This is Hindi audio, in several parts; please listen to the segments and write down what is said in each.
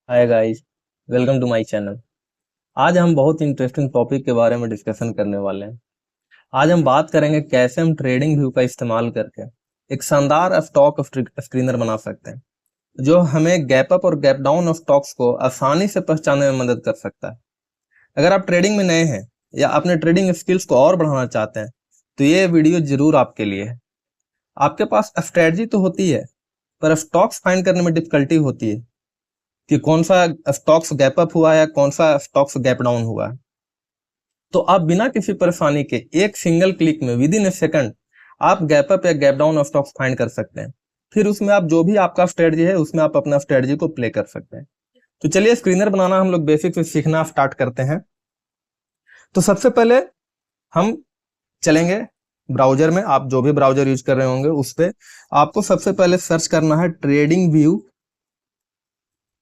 Hi guys, welcome to my channel. आज हम बहुत इंटरेस्टिंग टॉपिक के बारे में डिस्कशन करने वाले हैं। आज हम बात करेंगे कैसे हम ट्रेडिंग व्यू का इस्तेमाल करके एक शानदार स्टॉक स्क्रीनर बना सकते हैं, जो हमें गैप अप और गैप डाउन ऑफ स्टॉक्स को आसानी से पहचानने में मदद कर सकता है। अगर आप ट्रेडिंग में नए हैं या अपने ट्रेडिंग स्किल्स को और बढ़ाना चाहते हैं, तो ये वीडियो जरूर आपके लिए है। आपके पास स्ट्रेटजी तो होती है, पर स्टॉक्स फाइंड करने में डिफिकल्टी होती है कि कौन सा स्टॉक्स गैप अप हुआ है या कौन सा स्टॉक्स गैप डाउन हुआ है। तो आप बिना किसी परेशानी के एक सिंगल क्लिक में विद इन ए सेकंड आप गैप अप या gap down of stocks find कर सकते हैं। फिर उसमें आप जो भी आपका स्ट्रेटजी है उसमें आप अपना स्ट्रेटजी को प्ले कर सकते हैं। तो चलिए स्क्रीनर बनाना हम लोग बेसिक से सीखना स्टार्ट करते हैं। तो सबसे पहले हम चलेंगे ब्राउजर में। आप जो भी ब्राउजर यूज कर रहे होंगे उस पे आपको सबसे पहले सर्च करना है ट्रेडिंग व्यू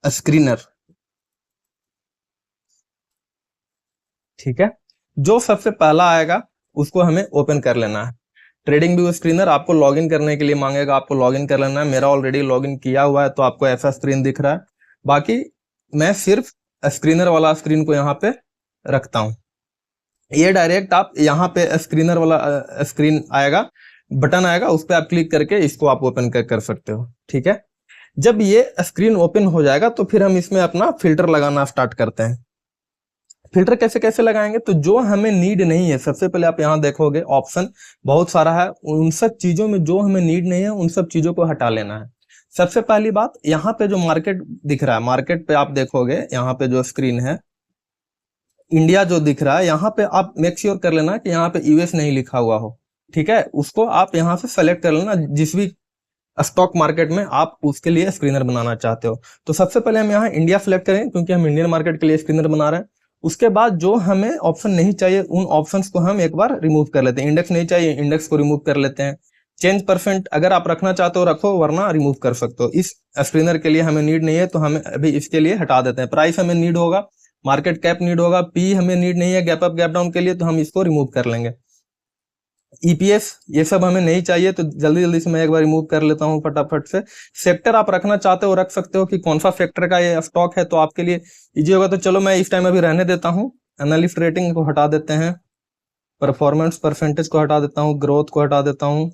स्क्रीनर। ठीक है, जो सबसे पहला आएगा उसको हमें ओपन कर लेना है। ट्रेडिंग व्यू स्क्रीनर आपको लॉगिन करने के लिए मांगेगा, आपको लॉगिन कर लेना है। मेरा ऑलरेडी लॉगिन किया हुआ है तो आपको ऐसा स्क्रीन दिख रहा है। बाकी मैं सिर्फ स्क्रीनर वाला स्क्रीन को यहाँ पे रखता हूँ। ये डायरेक्ट आप यहाँ पे स्क्रीनर वाला स्क्रीन आएगा, बटन आएगा, उस पर आप क्लिक करके इसको आप ओपन कर सकते हो। ठीक है, जब ये स्क्रीन ओपन हो जाएगा तो फिर हम इसमें अपना फिल्टर लगाना स्टार्ट करते हैं। फिल्टर कैसे कैसे लगाएंगे, तो जो हमें नीड नहीं है, सबसे पहले आप यहाँ देखोगे ऑप्शन बहुत सारा है, उन सब चीजों में जो हमें नीड नहीं है उन सब चीजों को हटा लेना है। सबसे पहली बात, यहाँ पे जो मार्केट दिख रहा है, मार्केट पे आप देखोगे यहाँ पे जो स्क्रीन है इंडिया जो दिख रहा है, यहाँ पे आप मेक श्योर कर लेना कि यहाँ पे यूएस नहीं लिखा हुआ हो। ठीक है, उसको आप यहाँ से सेलेक्ट कर लेना जिस भी स्टॉक मार्केट में आप उसके लिए स्क्रीनर बनाना चाहते हो। तो सबसे पहले हम यहाँ इंडिया सेलेक्ट करें क्योंकि हम इंडियन मार्केट के लिए स्क्रीनर बना रहे हैं। उसके बाद जो हमें ऑप्शन नहीं चाहिए उन ऑप्शंस को हम एक बार रिमूव कर लेते हैं। इंडेक्स नहीं चाहिए, इंडेक्स को रिमूव कर लेते हैं। चेंज परसेंट अगर आप रखना चाहते हो रखो, वरना रिमूव कर सकते हो। इस स्क्रीनर के लिए हमें नीड नहीं है तो हमें अभी इसके लिए हटा देते हैं। प्राइस हमें नीड होगा, मार्केट कैप नीड होगा, पी हमें नीड नहीं है गैप अप गैप डाउन के लिए, तो हम इसको रिमूव कर लेंगे। ईपीएस ये सब हमें नहीं चाहिए तो जल्दी जल्दी से मैं एक बार रिमूव कर लेता हूँ फटाफट से। सेक्टर आप रखना चाहते हो रख सकते हो कि कौन सा सेक्टर का ये स्टॉक है, तो आपके लिए इजी होगा। तो चलो मैं इस टाइम अभी रहने देता हूँ। एनालिस्ट रेटिंग को हटा देते हैं, परफॉर्मेंस परसेंटेज को हटा देता हूँ, ग्रोथ को हटा देता हूँ,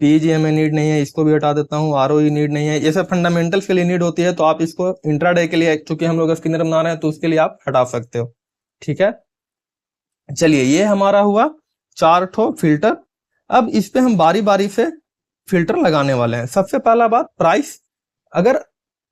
पीजी हमें नीड नहीं है, इसको भी हटा देता हूँ, आरओई नीड नहीं है। ये सब फंडामेंटल्स के लिए नीड होती है, तो आप इसको इंट्राडे के लिए, चूंकि हम लोग स्क्रीनर बना रहे हैं तो उसके लिए आप हटा सकते हो। ठीक है, चलिए ये हमारा हुआ चार ठो फिल्टर। अब इस पे हम बारी बारी से फिल्टर लगाने वाले हैं। सबसे पहला बात, प्राइस। अगर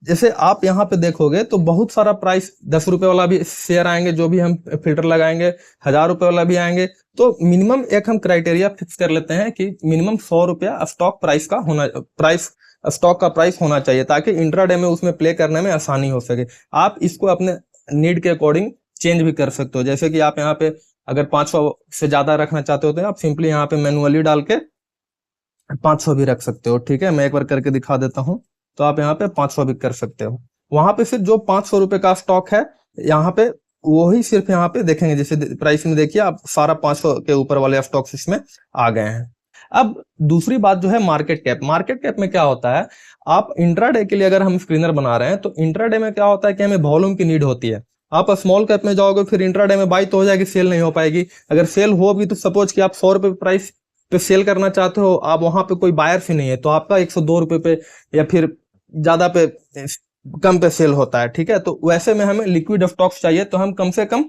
जैसे आप यहाँ पे देखोगे तो बहुत सारा प्राइस, 10 रुपए वाला भी शेयर आएंगे जो भी हम फिल्टर लगाएंगे, 1000 रुपए वाला भी आएंगे। तो मिनिमम एक हम क्राइटेरिया फिक्स कर लेते हैं कि मिनिमम 100 रुपया स्टॉक प्राइस का होना, प्राइस स्टॉक का प्राइस होना चाहिए, ताकि इंट्राडे में उसमें प्ले करने में आसानी हो सके। आप इसको अपने नीड के अकॉर्डिंग चेंज भी कर सकते हो। जैसे कि आप यहाँ पे अगर 500 से ज्यादा रखना चाहते हो तो आप सिंपली यहाँ पे मैनुअली डाल के 500 भी रख सकते हो। ठीक है, मैं एक बार करके दिखा देता हूँ। तो आप यहाँ पे 500 भी कर सकते हो। वहां पे सिर्फ जो 500 रुपए का स्टॉक है यहाँ पे वही सिर्फ यहाँ पे देखेंगे। जैसे प्राइस में देखिए आप सारा 500 के ऊपर वाले स्टॉक्स इसमें आ गए हैं। अब दूसरी बात जो है मार्केट कैप। मार्केट कैप में क्या होता है, आप इंट्राडे के लिए अगर हम स्क्रीनर बना रहे हैं तो इंट्राडे में क्या होता है कि हमें वॉल्यूम की नीड होती है। आप स्मॉल कैप में जाओगे फिर इंट्राडे में बाई तो हो जाएगी, सेल नहीं हो पाएगी। अगर सेल हो भी तो सपोज कि आप 100 रुपए प्राइस पे सेल करना चाहते हो, आप वहां पे कोई बायर भी नहीं है, तो आपका 102 रुपए पे या फिर ज्यादा पे कम पे सेल होता है। ठीक है, तो वैसे में हमें लिक्विड स्टॉक्स चाहिए, तो हम कम से कम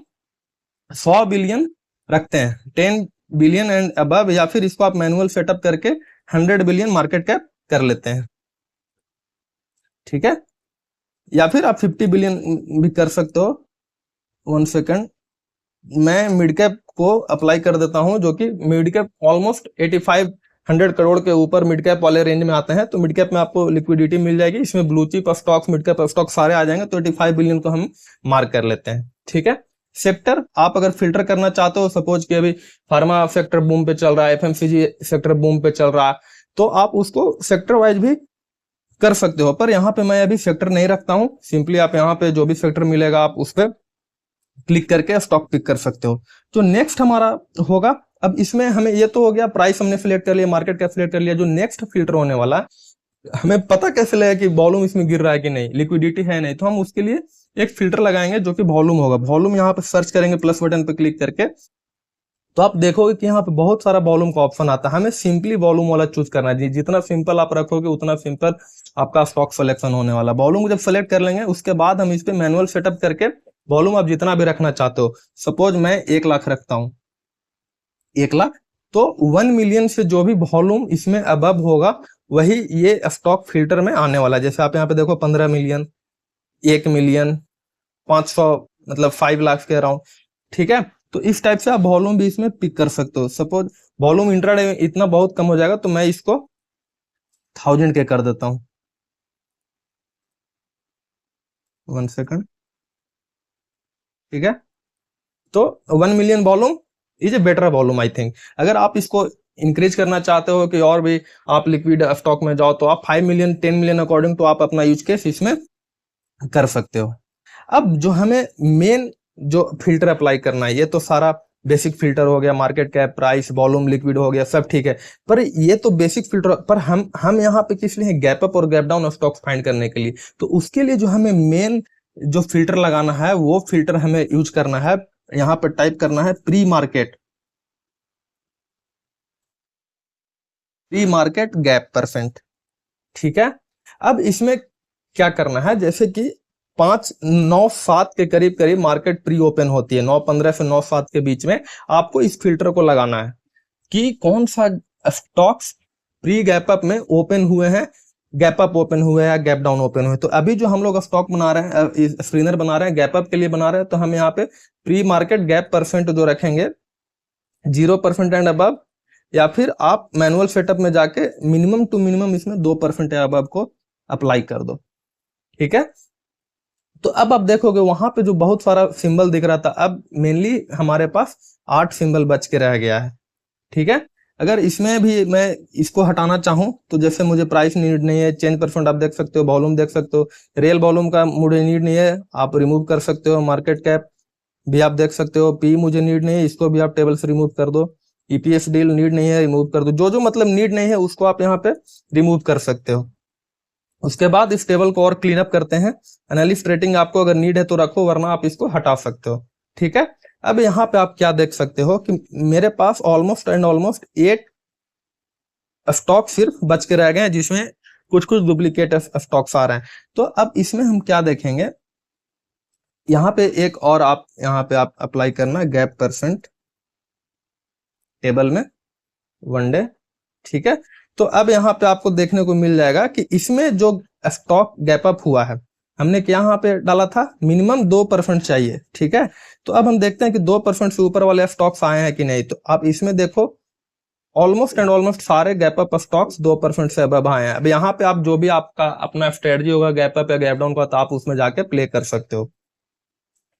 100 बिलियन रखते हैं, 10 बिलियन एंड अबव, या फिर इसको आप मैनुअल सेटअप करके 100 बिलियन मार्केट कैप कर लेते हैं। ठीक है, या फिर आप 50 बिलियन भी कर सकते हो। 1 सेकंड, मैं मिड कैप को अप्लाई कर देता हूं, जो कि मिड कैप ऑलमोस्ट 8500 करोड़ के ऊपर मिड कैप वाले रेंज में आते हैं। तो मिड कैप में आपको लिक्विडिटी मिल जाएगी, इसमें blue chip stocks mid cap stock सारे आ जाएंगे। तो 85 बिलियन को हम मार्क कर लेते हैं। ठीक है, सेक्टर आप अगर फिल्टर करना चाहते हो, सपोज कि अभी फार्मा सेक्टर बूम पे चल रहा है, एफएमसीजी सेक्टर बूम पे चल रहा है, तो आप उसको सेक्टर वाइज भी कर सकते हो। पर यहाँ पे मैं अभी सेक्टर नहीं रखता हूँ, सिंपली आप यहाँ पे जो भी सेक्टर मिलेगा आप उस पर क्लिक करके स्टॉक पिक कर सकते हो। तो नेक्स्ट हमारा होगा, अब इसमें हमें ये तो हो गया प्राइस हमने सिलेक्ट कर लिया, मार्केट कैप सिलेक्ट कर लिया। जो नेक्स्ट फिल्टर होने वाला है हमें पता कैसे लगेगा कि वॉल्यूम इसमें गिर रहा है कि नहीं, लिक्विडिटी है नहीं, तो हम उसके लिए एक फिल्टर लगाएंगे जो कि वॉल्यूम होगा। वॉल्यूम यहाँ पे सर्च करेंगे प्लस बटन पे क्लिक करके, तो आप देखोगे कि यहाँ पे बहुत सारा वॉल्यूम का ऑप्शन आता है। हमें सिंपली वॉल्यूम वाला चूज करना है। जितना सिंपल आप रखोगे उतना सिंपल आपका स्टॉक सिलेक्शन होने वाला। वॉल्यूम जब सेलेक्ट कर लेंगे उसके बाद हम इस पे मैनुअल सेटअप करके वॉल्यूम आप जितना भी रखना चाहते हो, सपोज मैं 1 लाख रखता हूँ, 1 लाख, तो 1 मिलियन से जो भी वॉल्यूम इसमें अबव होगा वही ये स्टॉक फिल्टर में आने वाला है। जैसे आप यहाँ पे देखो 15 मिलियन, 1 मिलियन, 500, मतलब 5 लाख के अराउंड, ठीक है। तो इस टाइप से आप वॉल्यूम भी इसमें पिक कर सकते हो। सपोज वॉल्यूम इंट्राडे में इतना बहुत कम हो जाएगा तो मैं इसको 1000 के कर देता हूँ। 1 सेकंड, ठीक है। तो 1 million volume is a better volume I think. अगर आप इसको इंक्रीज करना चाहते हो कि और भी आप लिक्विड स्टॉक में जाओ, तो आप 5 मिलियन, 10 मिलियन अकॉर्डिंग तो आप अपना यूज केस इसमें कर सकते हो। अब जो हमें मेन जो फिल्टर अप्लाई करना है, ये तो सारा बेसिक फिल्टर हो गया, market cap, price, volume, liquid हो गया, सब ठीक है। पर ये तो बेसिक फिल्टर, पर हम यहाँ पे किस लिए, गैप अप और गैप डाउन स्टॉक्स फाइंड करने के लिए। तो उसके लिए जो हमें मेन जो फिल्टर लगाना है वो फिल्टर हमें यूज करना है। यहाँ पे टाइप करना है pre market, pre market gap percent, ठीक है। अब इसमें क्या करना है, जैसे कि 5-9-7 के करीब करीब मार्केट प्री ओपन होती है, 9:15 से 9:07 के बीच में आपको इस फिल्टर को लगाना है कि कौन सा स्टॉक्स प्री गैप अप में ओपन हुए हैं, गैप अप ओपन हुए हैं या गैप डाउन ओपन हुए। तो अभी जो हम लोग स्टॉक बना रहे हैं, स्क्रीनर बना रहे हैं, गैप अप के लिए बना रहे हैं, तो हम यहाँ पे प्री मार्केट गैप परसेंट जो रखेंगे 0% एंड अबव, या फिर आप मैनुअल सेटअप में जाके मिनिमम टू मिनिमम इसमें 2% अबव को अप्लाई कर दो, ठीक है। तो अब आप देखोगे वहां पे जो बहुत सारा सिंबल दिख रहा था, अब मेनली हमारे पास 8 सिंबल बच के रह गया है, ठीक है। अगर इसमें भी मैं इसको हटाना चाहूं तो जैसे मुझे प्राइस नीड नहीं है, चेंज परसेंट आप देख सकते हो, वॉल्यूम देख सकते हो, रियल वॉल्यूम का मुझे नीड नहीं है, आप रिमूव कर सकते हो। मार्केट कैप भी आप देख सकते हो, पी मुझे नीड नहीं है, इसको भी आप टेबल से रिमूव कर दो। ईपीएस डील नीड नहीं है, रिमूव कर दो। जो जो मतलब नीड नहीं है उसको आप यहाँ पे रिमूव कर सकते हो। उसके बाद इस टेबल को और क्लीन अप करते हैं। एनालिस्ट रेटिंग आपको अगर नीड है तो रखो, वरना आप इसको हटा सकते हो, ठीक है। अब यहाँ पे आप क्या देख सकते हो कि मेरे पास ऑलमोस्ट एंड ऑलमोस्ट 8 स्टॉक सिर्फ बच के रह गए हैं, जिसमें कुछ कुछ डुप्लीकेट स्टॉक्स आ रहे हैं। तो अब इसमें हम क्या देखेंगे, यहाँ पे एक और आप यहाँ पे आप अप्लाई करना गैप परसेंट टेबल में 1 डे, ठीक है। तो अब यहाँ पे आपको देखने को मिल जाएगा कि इसमें जो स्टॉक गैप अप हुआ है, हमने क्या यहाँ पे डाला था, मिनिमम 2% चाहिए, ठीक है। तो अब हम देखते हैं कि 2% से ऊपर वाले स्टॉक्स आए हैं कि नहीं। तो आप इसमें देखो ऑलमोस्ट एंड ऑलमोस्ट सारे गैप अप स्टॉक्स 2% से अबव आए हैं। अब यहाँ पे आप जो भी आपका अपना स्ट्रेटजी होगा गैप अप या गैप डाउन का, तो आप उसमें जाके प्ले कर सकते हो,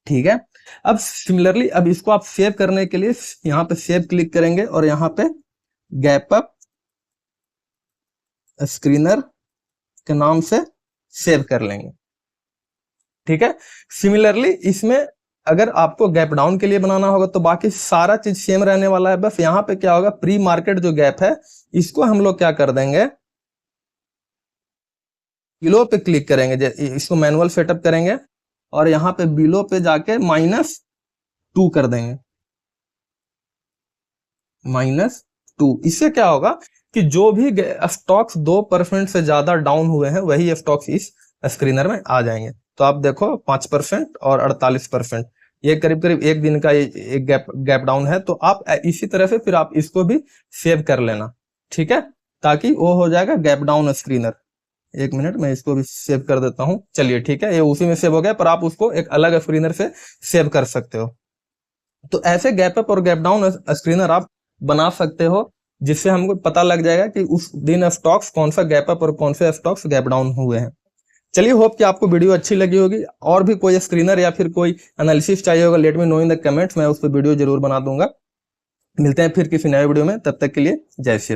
ठीक है। अब सिमिलरली अब इसको आप सेव करने के लिए यहाँ पे सेव क्लिक करेंगे और यहाँ पे गैप अप स्क्रीनर के नाम से सेव कर लेंगे, ठीक है। सिमिलरली इसमें अगर आपको गैप डाउन के लिए बनाना होगा तो बाकी सारा चीज सेम रहने वाला है। बस यहाँ पे क्या होगा, प्री मार्केट जो गैप है इसको हम लोग क्या कर देंगे, बिलो पे क्लिक करेंगे, इसको मैनुअल सेटअप करेंगे और यहाँ पे बिलो पे जाके -2 कर देंगे, -2। इससे क्या होगा कि जो भी स्टॉक्स 2% से ज्यादा डाउन हुए हैं वही स्टॉक्स इस स्क्रीनर में आ जाएंगे। तो आप देखो 5% और 48%, ये करीब करीब एक दिन का एक गैप डाउन है। तो आप इसी तरह से फिर आप इसको भी सेव कर लेना, ठीक है, ताकि वो हो जाएगा गैप डाउन स्क्रीनर। 1 मिनट मैं इसको भी सेव कर देता हूँ। चलिए ठीक है, ये उसी में सेव हो गया, पर आप उसको एक अलग स्क्रीनर से सेव कर सकते हो। तो ऐसे गैप अप और गैप डाउन स्क्रीनर आप बना सकते हो, जिससे हमको पता लग जाएगा कि उस दिन स्टॉक्स कौन सा गैप अप और कौन से स्टॉक्स गैप डाउन हुए हैं। चलिए, होप कि आपको वीडियो अच्छी लगी होगी। और भी कोई स्क्रीनर या फिर कोई एनालिसिस चाहिए होगा, let me know in the comments, मैं उस पर वीडियो जरूर बना दूंगा। मिलते हैं फिर किसी नए वीडियो में, तब तक के लिए जय श्री राम।